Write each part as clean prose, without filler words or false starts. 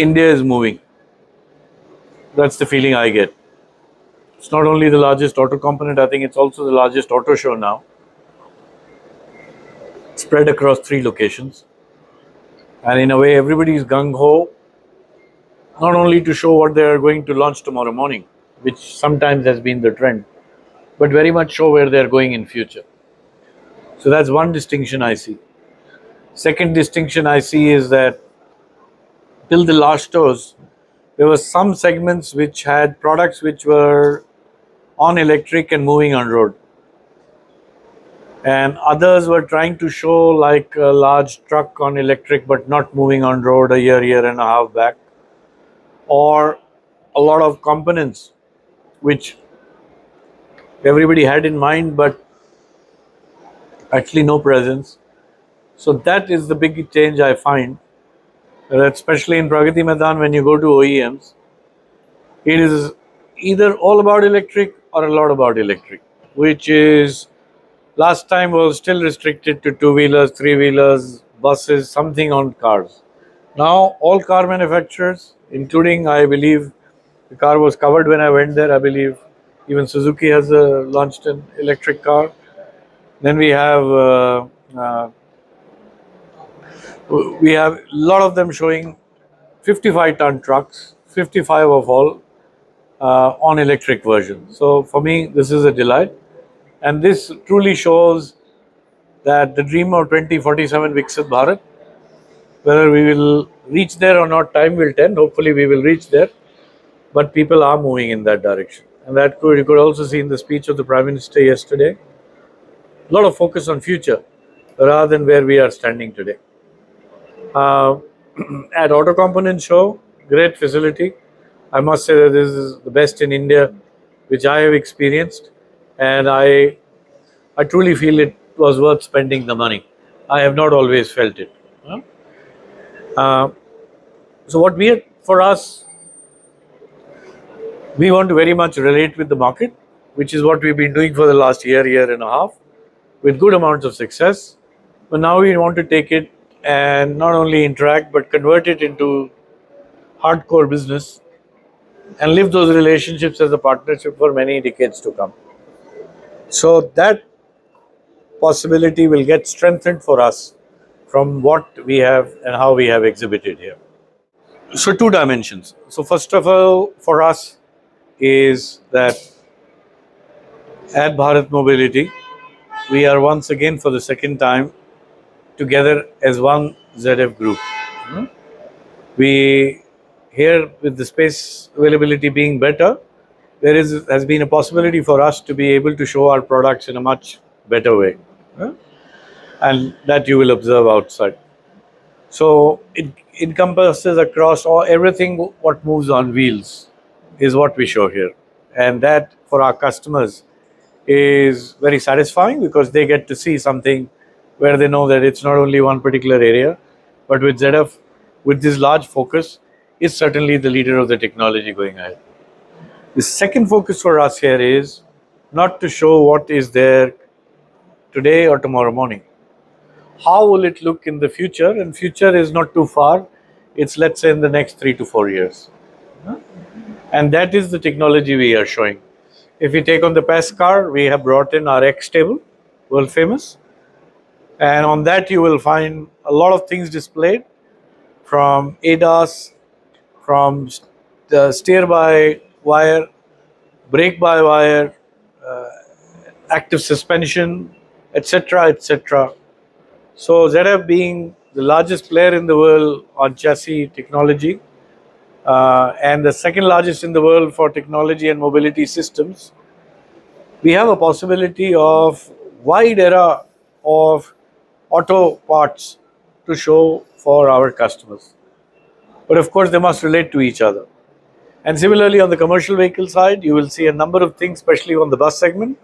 India is moving. That's the feeling I get. It's not only the largest auto component, I think it's also the largest auto show now, spread across 3 locations. And in a way, everybody is gung ho, not only to show what they are going to launch tomorrow morning, which sometimes has been the trend, but very much show where they're going in future. So that's one distinction I see. Second distinction I see is that till the last shows, there were some segments which had products which were on electric and moving on road. And others were trying to show like a large truck on electric but not moving on road a year and a half back. Or a lot of components which everybody had in mind but actually no presence. So that is the big change I find, especially in Pragati Maidan when you go to OEMs. It is either all about electric or a lot about electric, which is last time was still restricted to two-wheelers, three-wheelers, buses, something on cars. Now all car manufacturers, including I believe the car was covered when I went there, I believe even Suzuki has launched an electric car. Then we have a lot of them showing 55-ton trucks, 55 of all on electric version. So for me, this is a delight. And this truly shows that the dream of 2047 Viksit Bharat, whether we will reach there or not, time will tell. Hopefully we will reach there. But people are moving in that direction. And that you could also see in the speech of the Prime Minister yesterday. A lot of focus on future rather than where we are standing today. At Auto Component Show, great facility. I must say that this is the best in India, which I have experienced, and I truly feel it was worth spending the money. I have not always felt it. So what for us, we want to very much relate with the market, which is what we've been doing for the last year and a half, with good amounts of success. But now we want to take it and not only interact, but convert it into hardcore business and live those relationships as a partnership for many decades to come. So that possibility will get strengthened for us from what we have and how we have exhibited here. So 2 dimensions. So first of all, for us is that at Bharat Mobility, we are once again for the second time together as one ZF group. We here with the space availability being better, has been a possibility for us to be able to show our products in a much better way, and that you will observe outside. So it encompasses across everything what moves on wheels is what we show here, and that for our customers is very satisfying because they get to see something where they know that it's not only one particular area, but with ZF, with this large focus, is certainly the leader of the technology going ahead. The second focus for us here is not to show what is there today or tomorrow morning. How will it look in the future? And future is not too far. It's, let's say, in the next 3 to 4 years. And that is the technology we are showing. If we take on the PAS car, we have brought in our X table, world famous. And on that you will find a lot of things displayed, from ADAS, from the steer by wire, brake by wire, active suspension, etc., etc. So ZF being the largest player in the world on chassis technology, and the second largest in the world for technology and mobility systems, we have a possibility of wide era of auto parts to show for our customers. But of course, they must relate to each other. And similarly, on the commercial vehicle side, you will see a number of things, especially on the bus segment,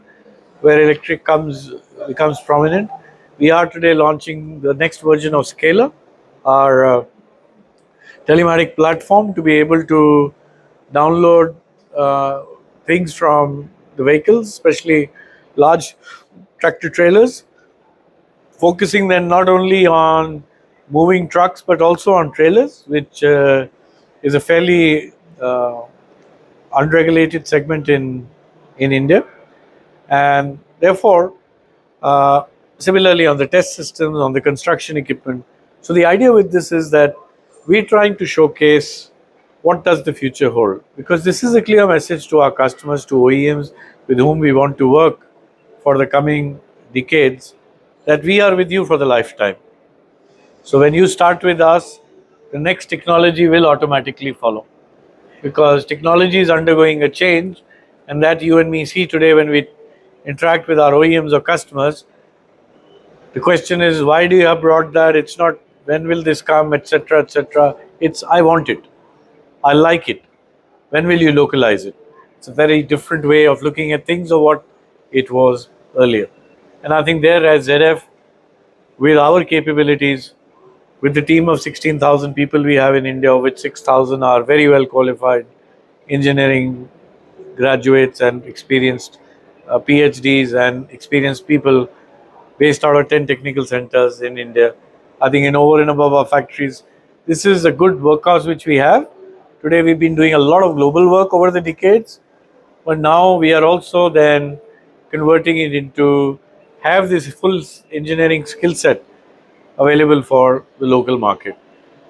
where electric becomes prominent. We are today launching the next version of Scalar, our telematic platform, to be able to download things from the vehicles, especially large tractor trailers, focusing then not only on moving trucks but also on trailers, which is a fairly unregulated segment in India, and therefore, uh, similarly on the test systems, on the construction equipment. So the idea with this is that we're trying to showcase what does the future hold, because this is a clear message to our customers, to OEMs with whom we want to work for the coming decades, that we are with you for the lifetime. So when you start with us, the next technology will automatically follow, because technology is undergoing a change, and that you and me see today when we interact with our OEMs or customers. The question is, why do you have brought that? It's not when will this come, etc., etc. It's I want it, I like it. When will you localize it? It's a very different way of looking at things of what it was earlier. And I think there, as ZF, with our capabilities, with the team of 16,000 people we have in India, of which 6,000 are very well qualified engineering graduates and experienced PhDs and experienced people based out of 10 technical centers in India. I think in over and above our factories, this is a good workhouse which we have. Today we've been doing a lot of global work over the decades, but now we are also then converting it into have this full engineering skill set available for the local market.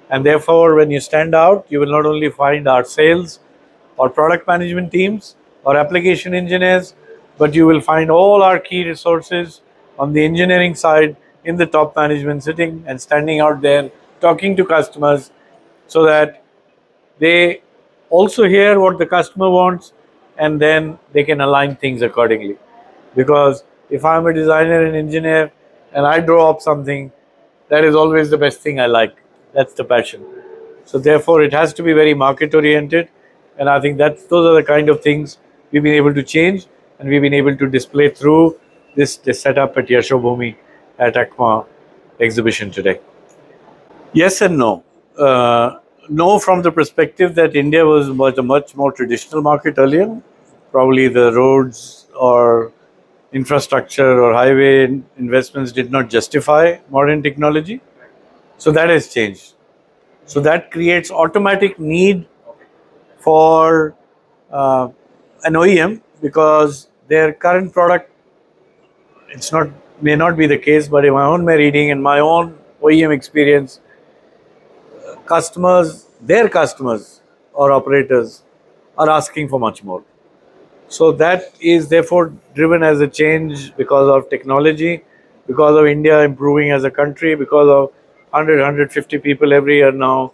And therefore, when you stand out, you will not only find our sales or product management teams or application engineers, but you will find all our key resources on the engineering side in the top management sitting and standing out there talking to customers, so that they also hear what the customer wants and then they can align things accordingly. Because if I'm a designer and engineer and I draw up something, that is always the best thing I like. That's the passion. So therefore, it has to be very market oriented, and I think that those are the kind of things we've been able to change, and we've been able to display through this setup at Yashobhumi at ACMA exhibition today. Yes and no. No, from the perspective that India was a much more traditional market earlier. Probably the roads or infrastructure or highway investments did not justify modern technology. So that has changed. So that creates automatic need for uh, an OEM, because their current product, it's not may not be the case, but in my own reading and my own OEM experience, their customers or operators are asking for much more. So that is therefore driven as a change because of technology, because of India improving as a country, because of 100, people every year now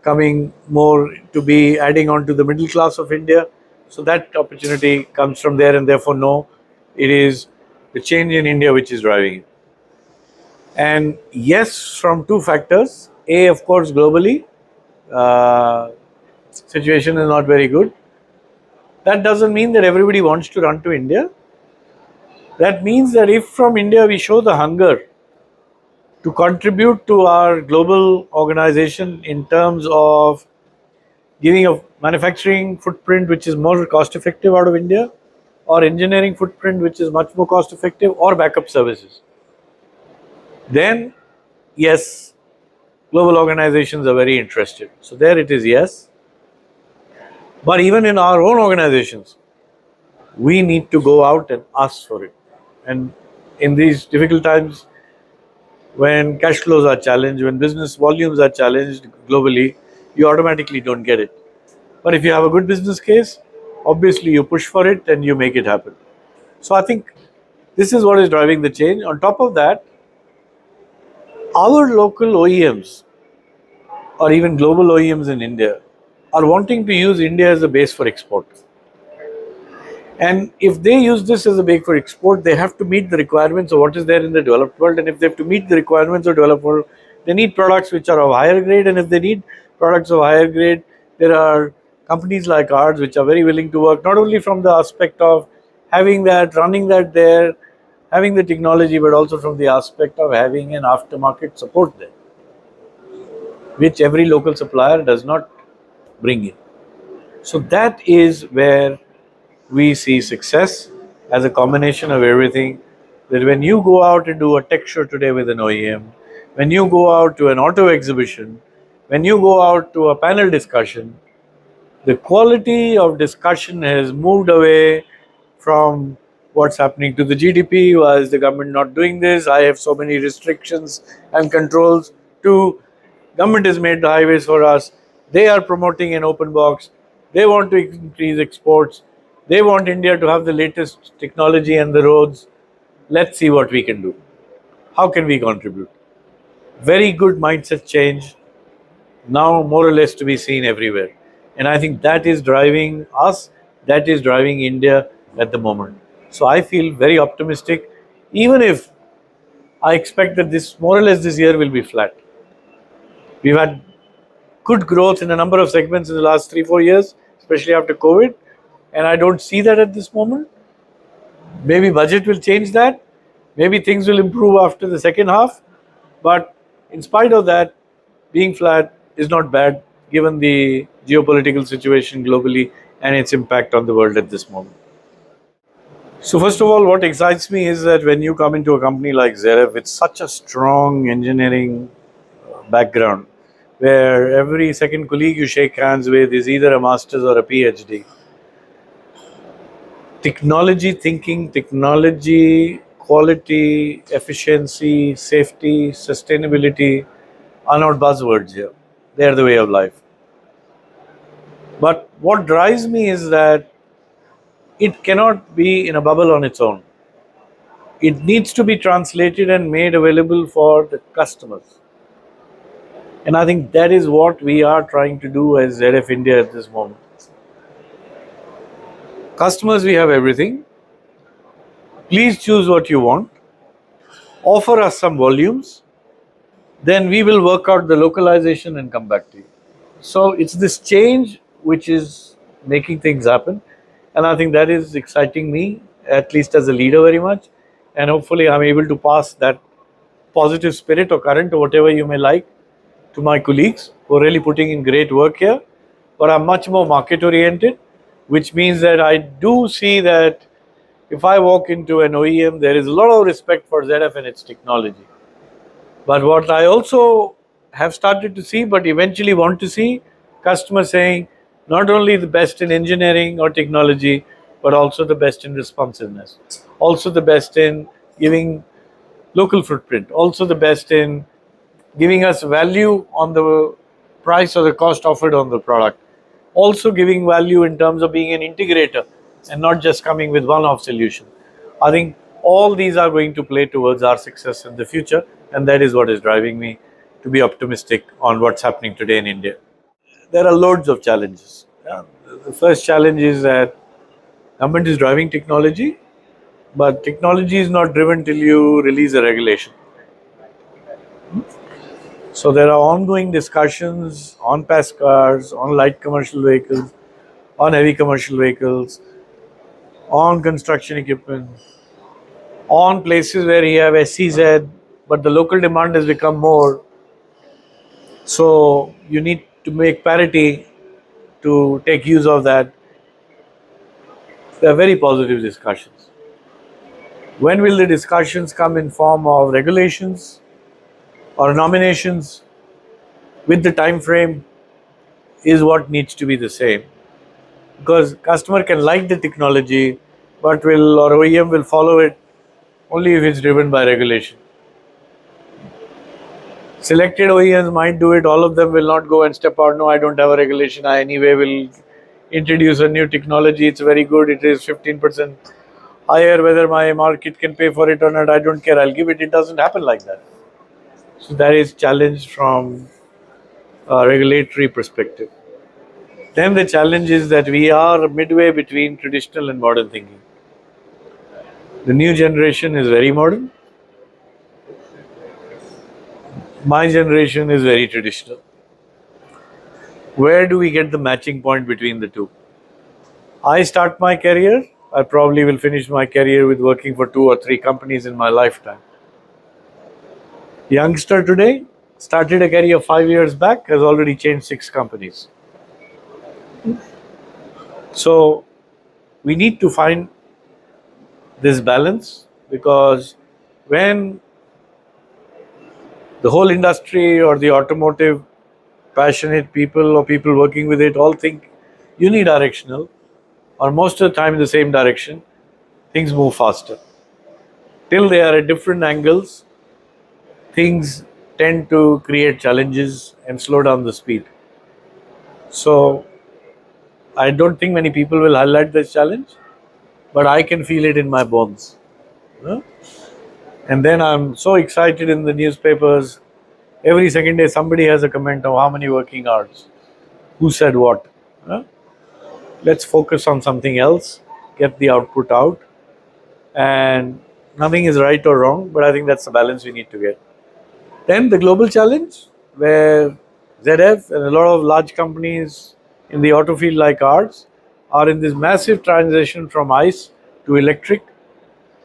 coming more to be adding on to the middle class of India. So that opportunity comes from there, and therefore, no, it is the change in India which is driving it. And yes, from two factors. A, of course, globally, uh, situation is not very good. That doesn't mean that everybody wants to run to India. That means that if from India we show the hunger to contribute to our global organization in terms of giving a manufacturing footprint which is more cost effective out of India, or engineering footprint which is much more cost effective, or backup services, then yes, global organizations are very interested. So there it is, yes. But even in our own organizations, we need to go out and ask for it. And in these difficult times, when cash flows are challenged, when business volumes are challenged globally, you automatically don't get it. But if you have a good business case, obviously you push for it and you make it happen. So I think this is what is driving the change. On top of that, our local OEMs or even global OEMs in India are wanting to use India as a base for export. And if they use this as a base for export, they have to meet the requirements of what is there in the developed world. And if they have to meet the requirements of developed world, they need products which are of higher grade. And if they need products of higher grade, there are companies like ours which are very willing to work not only from the aspect of having that, running that there, having the technology, but also from the aspect of having an aftermarket support there, which every local supplier does not bring in. So that is where we see success as a combination of everything. That when you go out and do a tech show today with an OEM, when you go out to an auto exhibition, When you go out to a panel discussion, the quality of discussion has moved away from what's happening to the GDP, why is the government not doing this, I have so many restrictions and controls, to government has made the highways for us, they are promoting an open box, they want to increase exports, they want India to have the latest technology and the roads. Let's see what we can do. How can we contribute? Very good mindset change, now more or less to be seen everywhere. And I think that is driving us, that is driving India at the moment. So I feel very optimistic, even if I expect that this more or less this year will be flat. We've had good growth in a number of segments in the last 3 4 years, especially after COVID, and I don't see that at this moment. Maybe budget will change that, maybe things will improve after the second half, but in spite of that, being flat is not bad given the geopolitical situation globally and its impact on the world at this moment. So, first of all, what excites me is that when you come into a company like Zeref with such a strong engineering background, where every second colleague you shake hands with is either a master's or a PhD, technology thinking, technology, quality, efficiency, safety, sustainability are not buzzwords here. They are the way of life. But what drives me is that it cannot be in a bubble on its own. It needs to be translated and made available for the customers. And I think that is what we are trying to do as ZF India at this moment. Customers, we have everything. Please choose what you want. Offer us some volumes. Then we will work out the localization and come back to you. So it's this change which is making things happen. And I think that is exciting me, at least as a leader, very much. And hopefully, I'm able to pass that positive spirit or current or whatever you may like to my colleagues who are really putting in great work here. But I'm much more market oriented, which means that I do see that if I walk into an OEM, there is a lot of respect for ZF and its technology. But what I also have started to see, but eventually want to see, customers saying not only the best in engineering or technology, but also the best in responsiveness, also the best in giving local footprint, also the best in giving us value on the price or the cost offered on the product, also giving value in terms of being an integrator and not just coming with one off solution. I think all these are going to play towards our success in the future, and that is what is driving me to be optimistic on what's happening today in India. There are loads of challenges. Yeah. The first challenge is that government is driving technology, but technology is not driven till you release a regulation. So there are ongoing discussions on pass cars, on light commercial vehicles, on heavy commercial vehicles, on construction equipment, on places where you have SCZ, but the local demand has become more. So you need to make parity to take use of that. They are very positive discussions. When will the discussions come in form of regulations or nominations with the time frame is what needs to be the same. Because customer can like the technology, but will or OEM will follow it only if it's driven by regulation. Selected OEMs might do it, all of them will not go and step out. No, I don't have a regulation. I anyway will introduce a new technology. It's very good. It is 15% higher. Whether my market can pay for it or not, I don't care. I'll give it. It doesn't happen like that. So that is challenge from a regulatory perspective. Then the challenge is that we are midway between traditional and modern thinking. The new generation is very modern. My generation is very traditional. Where do we get the matching point between the two? I start my career, I probably will finish my career with working for 2 or 3 companies in my lifetime. Youngster today started a career 5 years back, has already changed 6 companies. So we need to find this balance because when the whole industry or the automotive passionate people or people working with it all think unidirectional or most of the time in the same direction, things move faster. Till they are at different angles, things tend to create challenges and slow down the speed. So I don't think many people will highlight this challenge, but I can feel it in my bones. Huh? And then I'm so excited in the newspapers. Every second day, somebody has a comment of how many working hours, who said what. Huh? Let's focus on something else, get the output out, and nothing is right or wrong, but I think that's the balance we need to get. Then the global challenge, where ZF and a lot of large companies in the auto field like ours are in this massive transition from ICE to electric,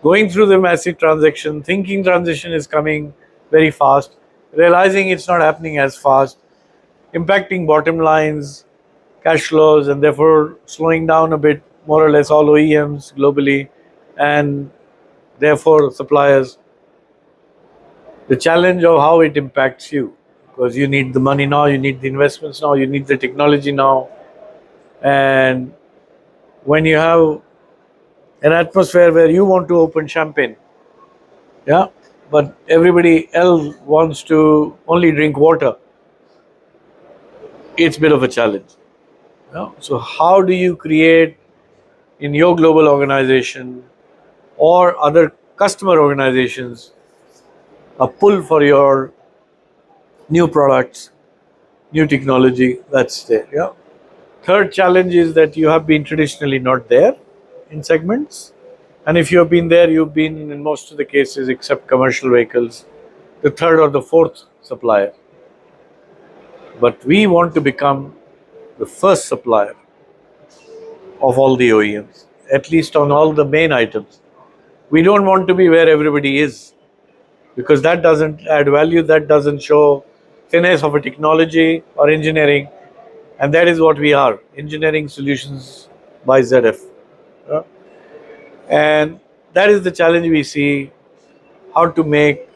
going through the massive transition, thinking transition is coming very fast, realizing it's not happening as fast, impacting bottom lines, cash flows, and therefore slowing down a bit, more or less all OEMs globally, and therefore suppliers. The challenge of how it impacts you, because you need the money now, you need the investments now, you need the technology now, and when you have an atmosphere where you want to open champagne, yeah, but everybody else wants to only drink water, it's a bit of a challenge. Yeah? So how do you create in your global organization or other customer organizations a pull for your new products, new technology that's there? Yeah. Third challenge is that you have been traditionally not there in segments. And if you have been there, you've been in most of the cases, except commercial vehicles, the third or the fourth supplier. But we want to become the first supplier of all the OEMs, at least on all the main items. We don't want to be where everybody is because that doesn't add value, that doesn't show finesse of a technology or engineering. And that is what we are, engineering solutions by ZF. Uh, And that is the challenge we see, how to make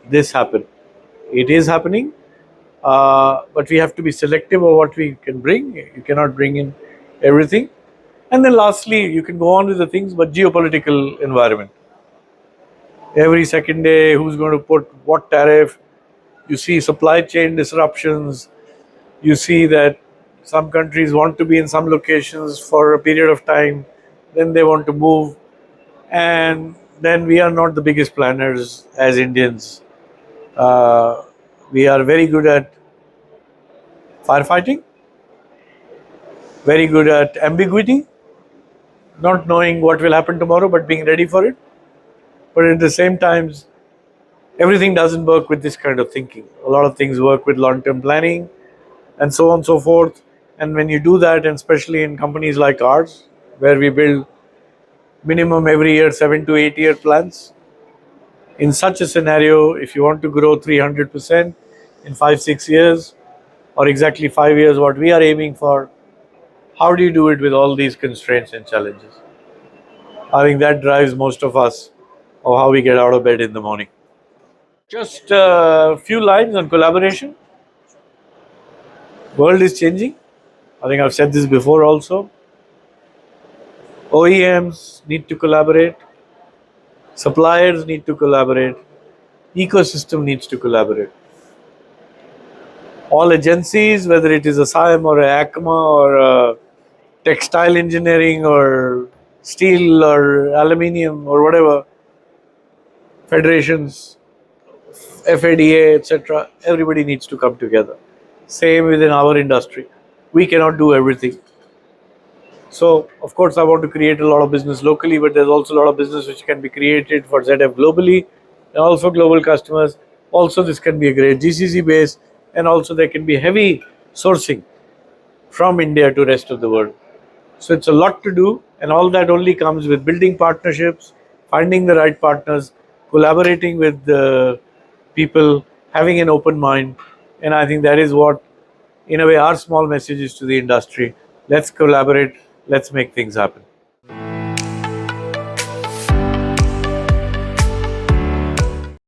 this happen. It is happening, but we have to be selective of what we can bring. You cannot bring in everything. And then lastly, you can go on with the things, but geopolitical environment. Every second day, who's going to put what tariff? You see supply chain disruptions. You see that some countries want to be in some locations for a period of time, then they want to move. And then we are not the biggest planners as Indians. Uh, we are very good at firefighting, very good at ambiguity, not knowing what will happen tomorrow, but being ready for it. But at the same time, everything doesn't work with this kind of thinking. A lot of things work with long-term planning and so on and so forth. And when you do that, and especially in companies like ours, where we build minimum every year 7 to 8 year plans, in such a scenario, if you want to grow 300% in 5 6 years, or exactly 5 years, what we are aiming for, how do you do it with all these constraints and challenges? I think that drives most of us of how we get out of bed in the morning. Just a few lines on collaboration. World is changing. I think I've said this before also. OEMs need to collaborate. Suppliers need to collaborate. Ecosystem needs to collaborate. All agencies, whether it is a SIAM or a ACMA or a textile engineering or steel or aluminium or whatever, federations, FADA, etc., everybody needs to come together. Same within our industry. We cannot do everything. So, of course, I want to create a lot of business locally, but there's also a lot of business which can be created for ZF globally and also global customers. Also, this can be a great GCC base, and also there can be heavy sourcing from India to rest of the world. So it's a lot to do, and all that only comes with building partnerships, finding the right partners, collaborating with the people, having an open mind, and I think that is what, in a way, our small message is to the industry. Let's collaborate. Let's make things happen.